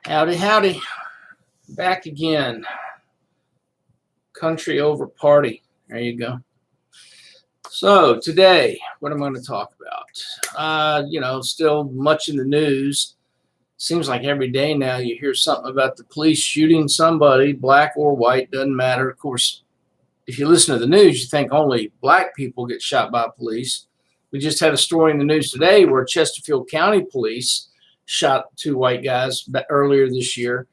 Howdy, howdy. Back again. Country over party. There you go. So today, what am I going to talk about? Still much in the news. Seems like every day now you hear something about the police shooting somebody, black or white, doesn't matter. Of course, if you listen to the news, you think only black people get shot by police. We just had a story in the news today where Chesterfield County police shot two white guys earlier this year.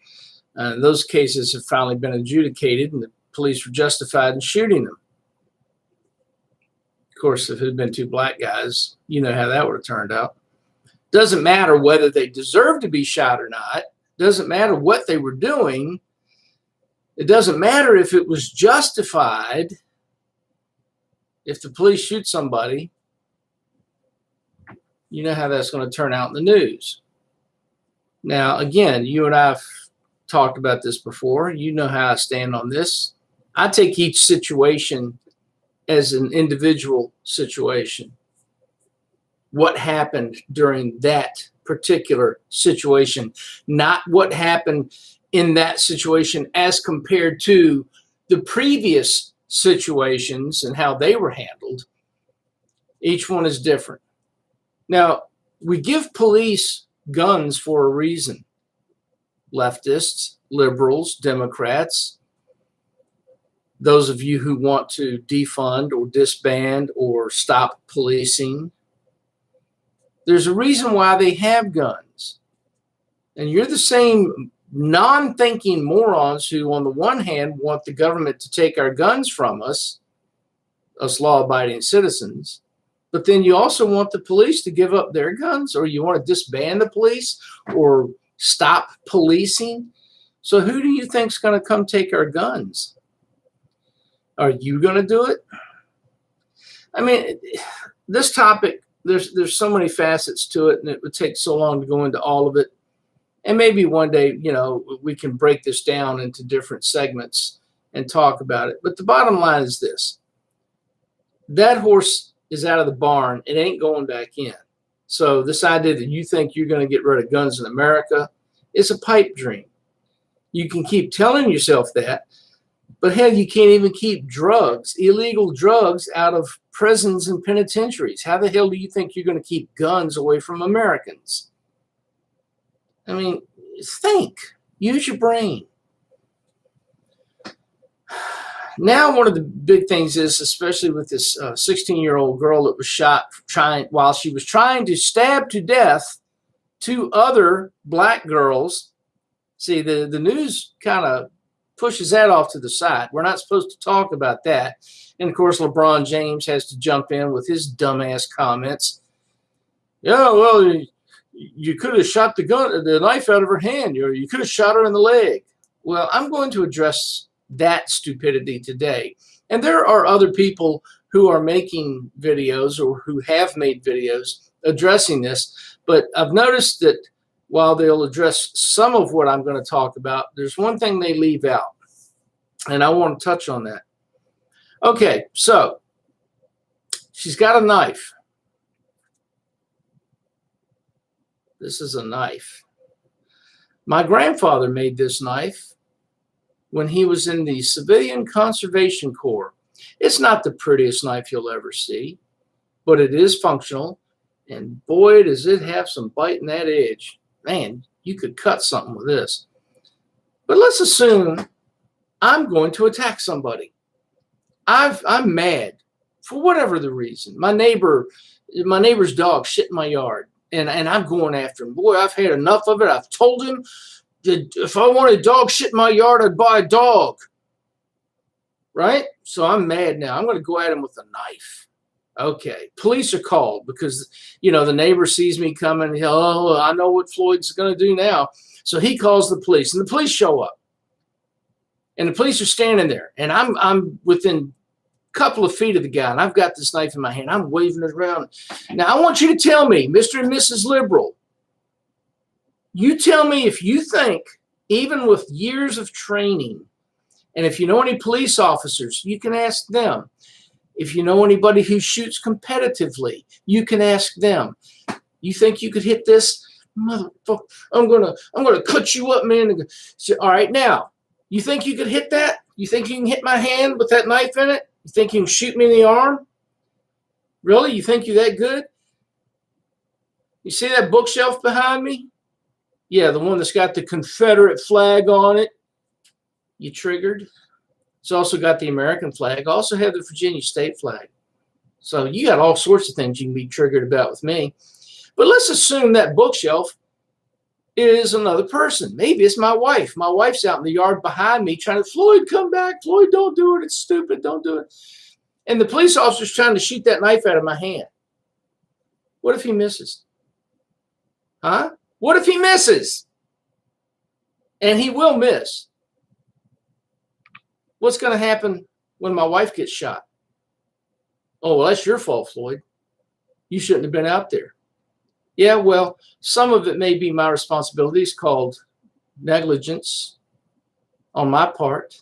Those cases have finally been adjudicated, and the police were justified in shooting them. Of course, if it had been two black guys, you know how that would have turned out. Doesn't matter whether they deserve to be shot or not. Doesn't matter what they were doing. It doesn't matter if it was justified. If the police shoot somebody, you know how that's going to turn out in the news. Now, again, you and I have talked about this before. You know how I stand on this. I take each situation as an individual situation. What happened during that particular situation, not what happened in that situation as compared to the previous situations and how they were handled. Each one is different. Now, we give police guns for a reason. Leftists, liberals, Democrats, those of you who want to defund or disband or stop policing, there's a reason why they have guns. And you're the same non-thinking morons who, on the one hand, want the government to take our guns from us law-abiding citizens, but then you also want the police to give up their guns, or you want to disband the police or stop policing. So who do you think is going to come take our guns? Are you going to do it? I mean, this topic, there's so many facets to it, and it would take so long to go into all of it. And maybe one day, we can break this down into different segments and talk about it. But the bottom line is this. That horse is out of the barn. It ain't going back in. So this idea that you think you're going to get rid of guns in America is a pipe dream. You can keep telling yourself that, but hell, you can't even keep drugs, illegal drugs, out of prisons and penitentiaries. How the hell do you think you're going to keep guns away from Americans? I mean, think. Use your brain. Now, one of the big things is, especially with this 16-year-old girl that was shot while she was trying to stab to death two other black girls. See, the news kind of pushes that off to the side. We're not supposed to talk about that. And, of course, LeBron James has to jump in with his dumbass comments. Yeah, well, you could have shot the knife out of her hand. You could have shot her in the leg. Well, I'm going to address that stupidity today. And there are other people who are making videos or who have made videos addressing this. But I've noticed that while they'll address some of what I'm going to talk about, there's one thing they leave out. And I want to touch on that. Okay, so she's got a knife. This is a knife. My grandfather made this knife when he was in the Civilian Conservation Corps. It's not the prettiest knife you'll ever see, but it is functional. And boy, does it have some bite in that edge. Man, you could cut something with this. But let's assume I'm going to attack somebody. I'm mad for whatever the reason. My neighbor's dog shit in my yard, and I'm going after him. Boy, I've had enough of it. I've told him that if I wanted a dog shit in my yard, I'd buy a dog. Right? So I'm mad now. I'm going to go at him with a knife. Okay. Police are called because, the neighbor sees me coming. Oh, I know what Floyd's going to do now. So he calls the police, and the police show up. And the police are standing there, and I'm within a couple of feet of the guy, and I've got this knife in my hand. I'm waving it around. Now, I want you to tell me, Mr. and Mrs. Liberal, you tell me if you think, even with years of training, and if you know any police officers, you can ask them. If you know anybody who shoots competitively, you can ask them. You think you could hit this motherfucker, I'm gonna cut you up, man. So, all right, now, you think you could hit that? You think you can hit my hand with that knife in it? You think you can shoot me in the arm? Really? You think you're that good? You see that bookshelf behind me? Yeah, the one that's got the Confederate flag on it. You triggered. It's also got the American flag. Also have the Virginia state flag. So you got all sorts of things you can be triggered about with me. But let's assume that bookshelf is another person. Maybe it's my wife. My wife's out in the yard behind me trying to, Floyd, come back. Floyd, don't do it. It's stupid. Don't do it. And the police officer's trying to shoot that knife out of my hand. What if he misses? Huh? What if he misses? And he will miss. What's going to happen when my wife gets shot? Oh, well, that's your fault, Floyd. You shouldn't have been out there. Yeah, well, some of it may be my responsibility. It's called negligence on my part.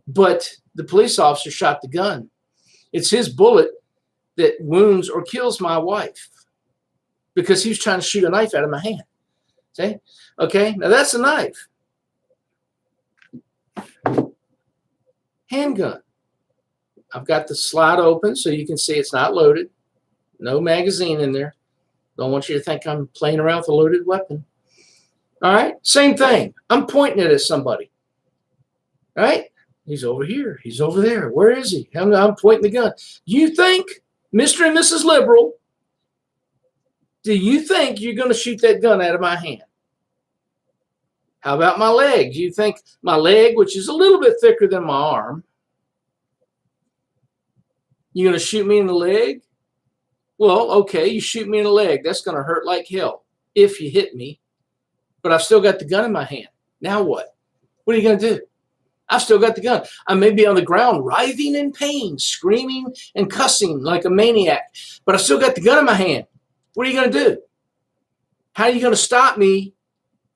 But the police officer shot the gun. It's his bullet that wounds or kills my wife because he was trying to shoot a knife out of my hand. See? Okay, now that's a knife. Handgun. I've got the slide open so you can see it's not loaded. No magazine in there. Don't want you to think I'm playing around with a loaded weapon. All right, same thing. I'm pointing it at somebody. All right, he's over here. He's over there. Where is he? I'm pointing the gun. You think, Mr. and Mrs. Liberal, do you think you're going to shoot that gun out of my hand? How about my leg? Do you think my leg, which is a little bit thicker than my arm, you're going to shoot me in the leg? Well, okay, you shoot me in the leg. That's going to hurt like hell if you hit me. But I've still got the gun in my hand. Now what? What are you going to do? I've still got the gun. I may be on the ground writhing in pain, screaming and cussing like a maniac, but I've still got the gun in my hand. What are you going to do? How are you going to stop me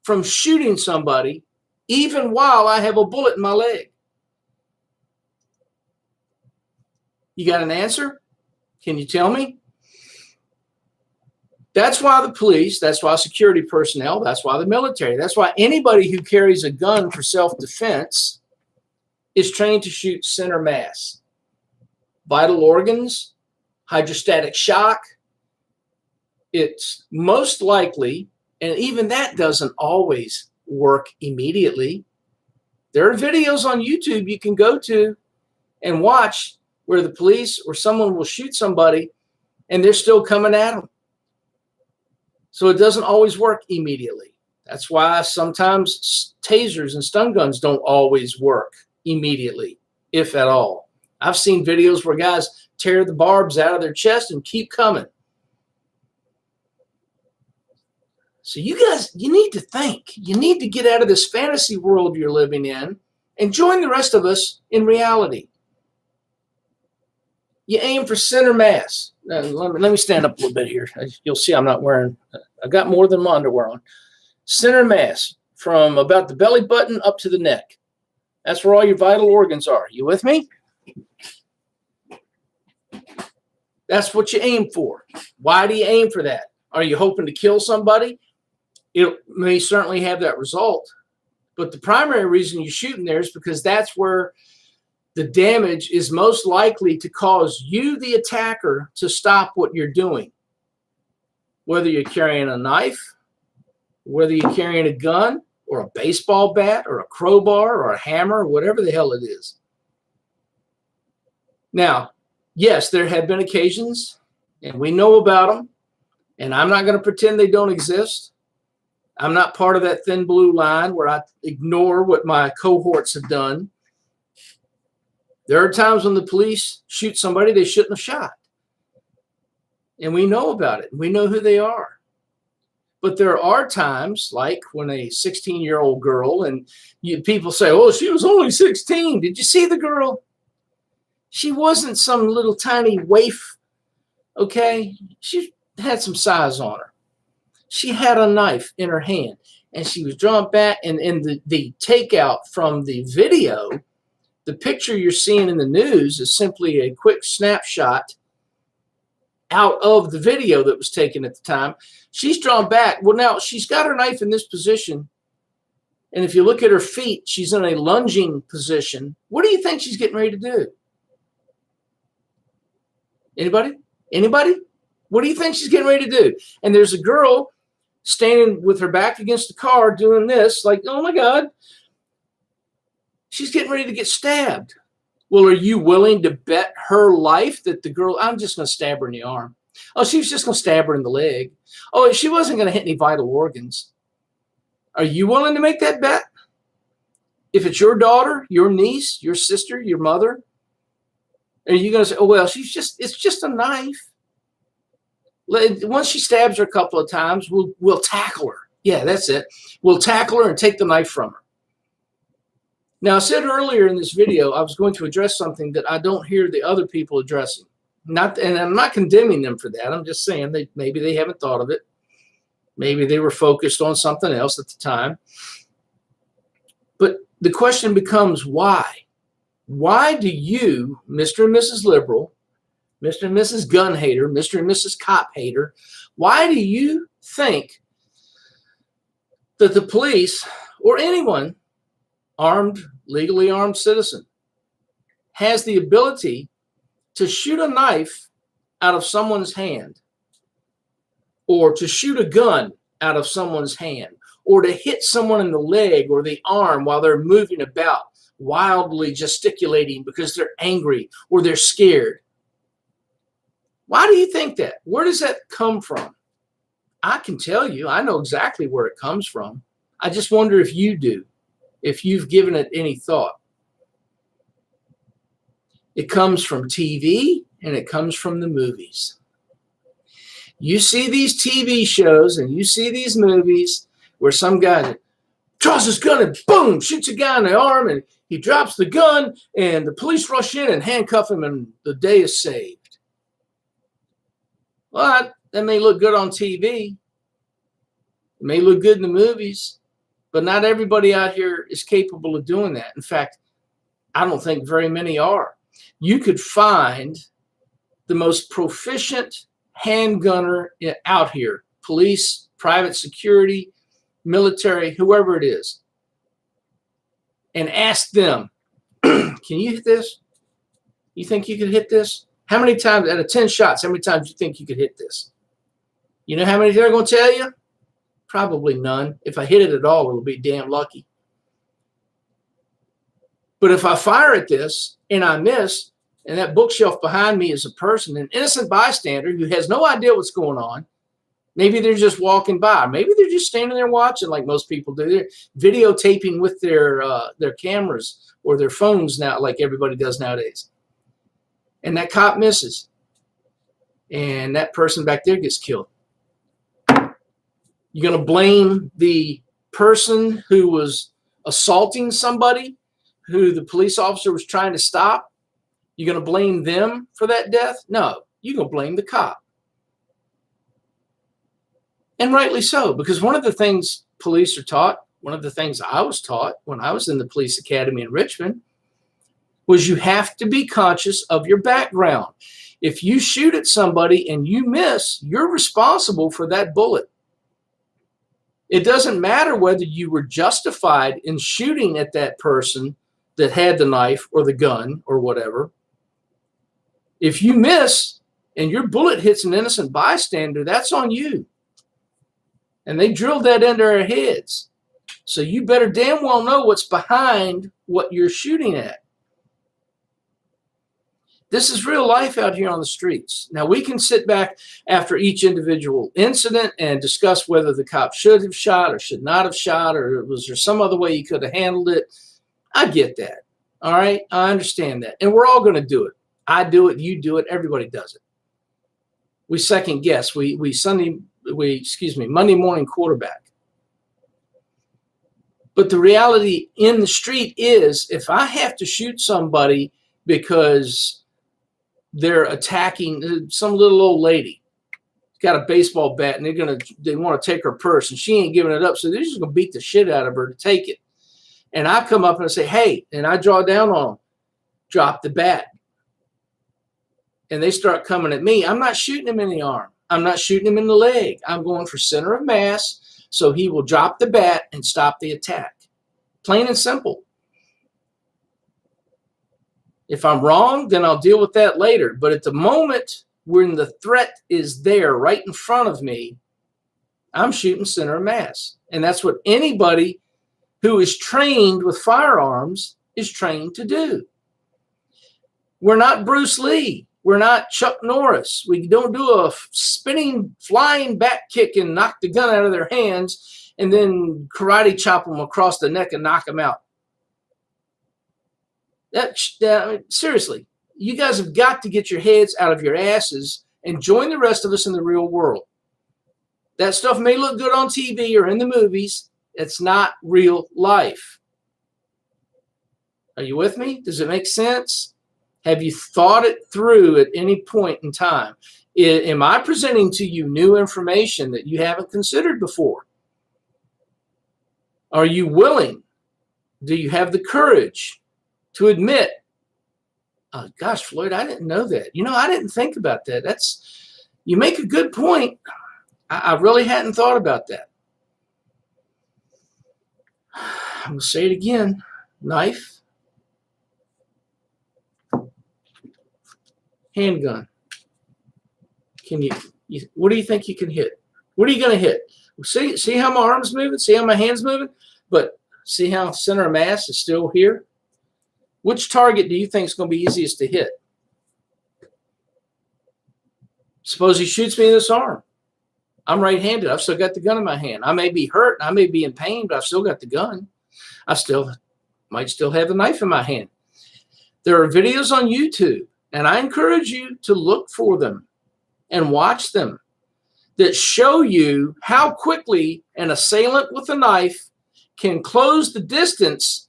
from shooting somebody even while I have a bullet in my leg? You got an answer? Can you tell me? That's why the police, that's why security personnel, that's why the military, that's why anybody who carries a gun for self-defense is trained to shoot center mass. Vital organs, hydrostatic shock. It's most likely, and even that doesn't always work immediately. There are videos on YouTube you can go to and watch where the police or someone will shoot somebody and they're still coming at them. So it doesn't always work immediately. That's why sometimes tasers and stun guns don't always work immediately, if at all. I've seen videos where guys tear the barbs out of their chest and keep coming. So you guys, you need to think. You need to get out of this fantasy world you're living in and join the rest of us in reality. You aim for center mass. Let me stand up a little bit here. You'll see I'm not wearing, I got more than my underwear on. Center mass from about the belly button up to the neck. That's where all your vital organs are. You with me? That's what you aim for. Why do you aim for that? Are you hoping to kill somebody? It may certainly have that result. But the primary reason you're shooting there is because that's where the damage is most likely to cause you, the attacker, to stop what you're doing. Whether you're carrying a knife, whether you're carrying a gun, or a baseball bat, or a crowbar, or a hammer, or whatever the hell it is. Now, yes, there have been occasions, and we know about them, and I'm not going to pretend they don't exist. I'm not part of that thin blue line where I ignore what my cohorts have done. There are times when the police shoot somebody they shouldn't have shot. And we know about it. We know who they are. But there are times, like when a 16-year-old girl, and people say, oh, she was only 16. Did you see the girl? She wasn't some little tiny waif, okay? She had some size on her. She had a knife in her hand, and she was drawn back. And in the takeout from the video, the picture you're seeing in the news is simply a quick snapshot out of the video that was taken at the time. She's drawn back. Well, now she's got her knife in this position. And if you look at her feet, she's in a lunging position. What do you think she's getting ready to do? Anybody? Anybody? What do you think she's getting ready to do? And there's a girl standing with her back against the car doing this, like, oh my God. She's getting ready to get stabbed. Well, are you willing to bet her life that the girl, I'm just going to stab her in the arm. Oh, she was just going to stab her in the leg. Oh, she wasn't going to hit any vital organs. Are you willing to make that bet? If it's your daughter, your niece, your sister, your mother, are you going to say, oh, well, it's just a knife. Once she stabs her a couple of times, we'll tackle her. Yeah, that's it. We'll tackle her and take the knife from her. Now, I said earlier in this video, I was going to address something that I don't hear the other people addressing. And I'm not condemning them for that. I'm just saying maybe they haven't thought of it. Maybe they were focused on something else at the time. But the question becomes, why? Why do you, Mr. and Mrs. Liberal, Mr. and Mrs. Gun Hater, Mr. and Mrs. Cop Hater, why do you think that the police or anyone legally armed citizen has the ability to shoot a knife out of someone's hand, or to shoot a gun out of someone's hand, or to hit someone in the leg or the arm while they're moving about, wildly gesticulating because they're angry or they're scared? Why do you think that? Where does that come from? I can tell you, I know exactly where it comes from. I just wonder if you do, if you've given it any thought. It comes from TV and it comes from the movies. You see these TV shows and you see these movies where some guy draws his gun and boom, shoots a guy in the arm, and he drops the gun and the police rush in and handcuff him and the day is saved. Well, that may look good on TV. It may look good in the movies, but not everybody out here is capable of doing that. In fact, I don't think very many are. You could find the most proficient handgunner out here, police, private security, military, whoever it is, and ask them, can you hit this? You think you could hit this? How many times, out of 10 shots, how many times do you think you could hit this? You know how many they're going to tell you? Probably none. If I hit it at all, it'll be damn lucky. But if I fire at this and I miss, and that bookshelf behind me is a person, an innocent bystander who has no idea what's going on, maybe they're just walking by. Maybe they're just standing there watching like most people do. They're videotaping with their cameras or their phones now, like everybody does nowadays. And that cop misses. And that person back there gets killed. You're going to blame the person who was assaulting somebody who the police officer was trying to stop? You're going to blame them for that death? No, you're going to blame the cop. And rightly so, because one of the things police are taught, one of the things I was taught when I was in the police academy in Richmond, was you have to be conscious of your background. If you shoot at somebody and you miss, you're responsible for that bullet. It doesn't matter whether you were justified in shooting at that person that had the knife or the gun or whatever. If you miss and your bullet hits an innocent bystander, that's on you. And they drilled that into our heads. So you better damn well know what's behind what you're shooting at. This is real life out here on the streets. Now, we can sit back after each individual incident and discuss whether the cop should have shot or should not have shot, or was there some other way you could have handled it. I get that. All right? I understand that. And we're all going to do it. I do it. You do it. Everybody does it. We second guess. We Monday morning quarterback. But the reality in the street is, if I have to shoot somebody because they're attacking some little old lady, got a baseball bat, and they want to take her purse, and she ain't giving it up, so they're just gonna beat the shit out of her to take it. And I come up and I say, hey, and I draw down on them, drop the bat. and they start coming at me, I'm not shooting him in the arm. I'm not shooting him in the leg. I'm going for center of mass so he will drop the bat and stop the attack. Plain and simple. If I'm wrong, then I'll deal with that later. But at the moment when the threat is there right in front of me, I'm shooting center of mass. And that's what anybody who is trained with firearms is trained to do. We're not Bruce Lee. We're not Chuck Norris. We don't do a spinning, flying back kick and knock the gun out of their hands and then karate chop them across the neck and knock them out. Seriously, you guys have got to get your heads out of your asses and join the rest of us in the real world. That stuff may look good on TV or in the movies. It's not real life. Are you with me? Does it make sense? Have you thought it through at any point in time? Am I presenting to you new information that you haven't considered before? Are you willing? Do you have the courage to admit, oh, gosh, Floyd, I didn't know that. You know, I didn't think about that. You make a good point. I really hadn't thought about that. I'm going to say it again. Knife. Handgun. What do you think you can hit? What are you going to hit? See how my arm's moving? See how my hand's moving? But see how center of mass is still here? Which target do you think is going to be easiest to hit? Suppose he shoots me in this arm. I'm right-handed. I've still got the gun in my hand. I may be hurt. I may be in pain, but I've still got the gun. I might still have the knife in my hand. There are videos on YouTube, and I encourage you to look for them and watch them that show you how quickly an assailant with a knife can close the distance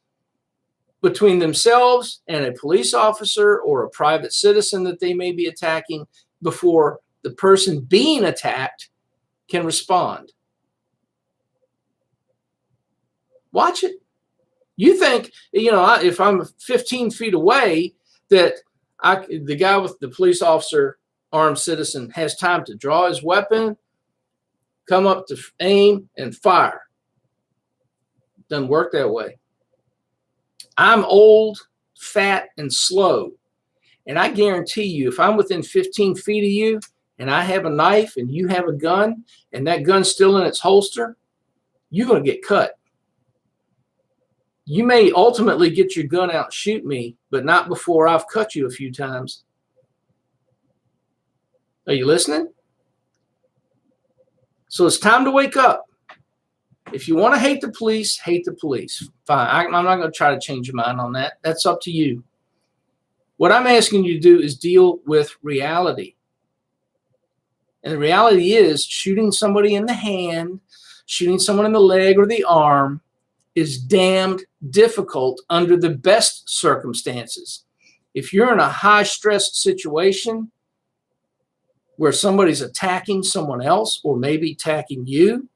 between themselves and a police officer or a private citizen that they may be attacking before the person being attacked can respond. Watch it. You think, if I'm 15 feet away, that the guy with the police officer, armed citizen, has time to draw his weapon, come up to aim, and fire. Doesn't work that way. I'm old, fat, and slow. And I guarantee you, if I'm within 15 feet of you and I have a knife and you have a gun and that gun's still in its holster, you're going to get cut. You may ultimately get your gun out and shoot me, but not before I've cut you a few times. Are you listening? So it's time to wake up. If you want to hate the police, hate the police. Fine. I'm not going to try to change your mind on that. That's up to you. What I'm asking you to do is deal with reality. And the reality is shooting somebody in the hand, shooting someone in the leg or the arm is damned difficult under the best circumstances. If you're in a high-stress situation where somebody's attacking someone else or maybe attacking you,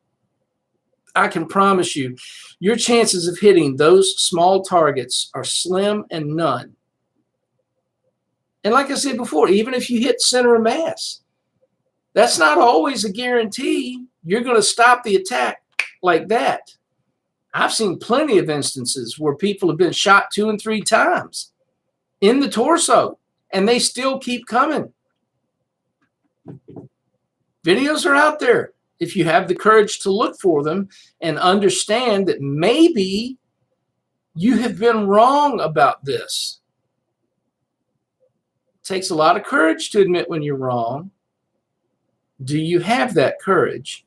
I can promise you, your chances of hitting those small targets are slim and none. And like I said before, even if you hit center of mass, that's not always a guarantee you're going to stop the attack like that. I've seen plenty of instances where people have been shot 2 and 3 times in the torso, and they still keep coming. Videos are out there. If you have the courage to look for them and understand that maybe you have been wrong about this. It takes a lot of courage to admit when you're wrong. Do you have that courage?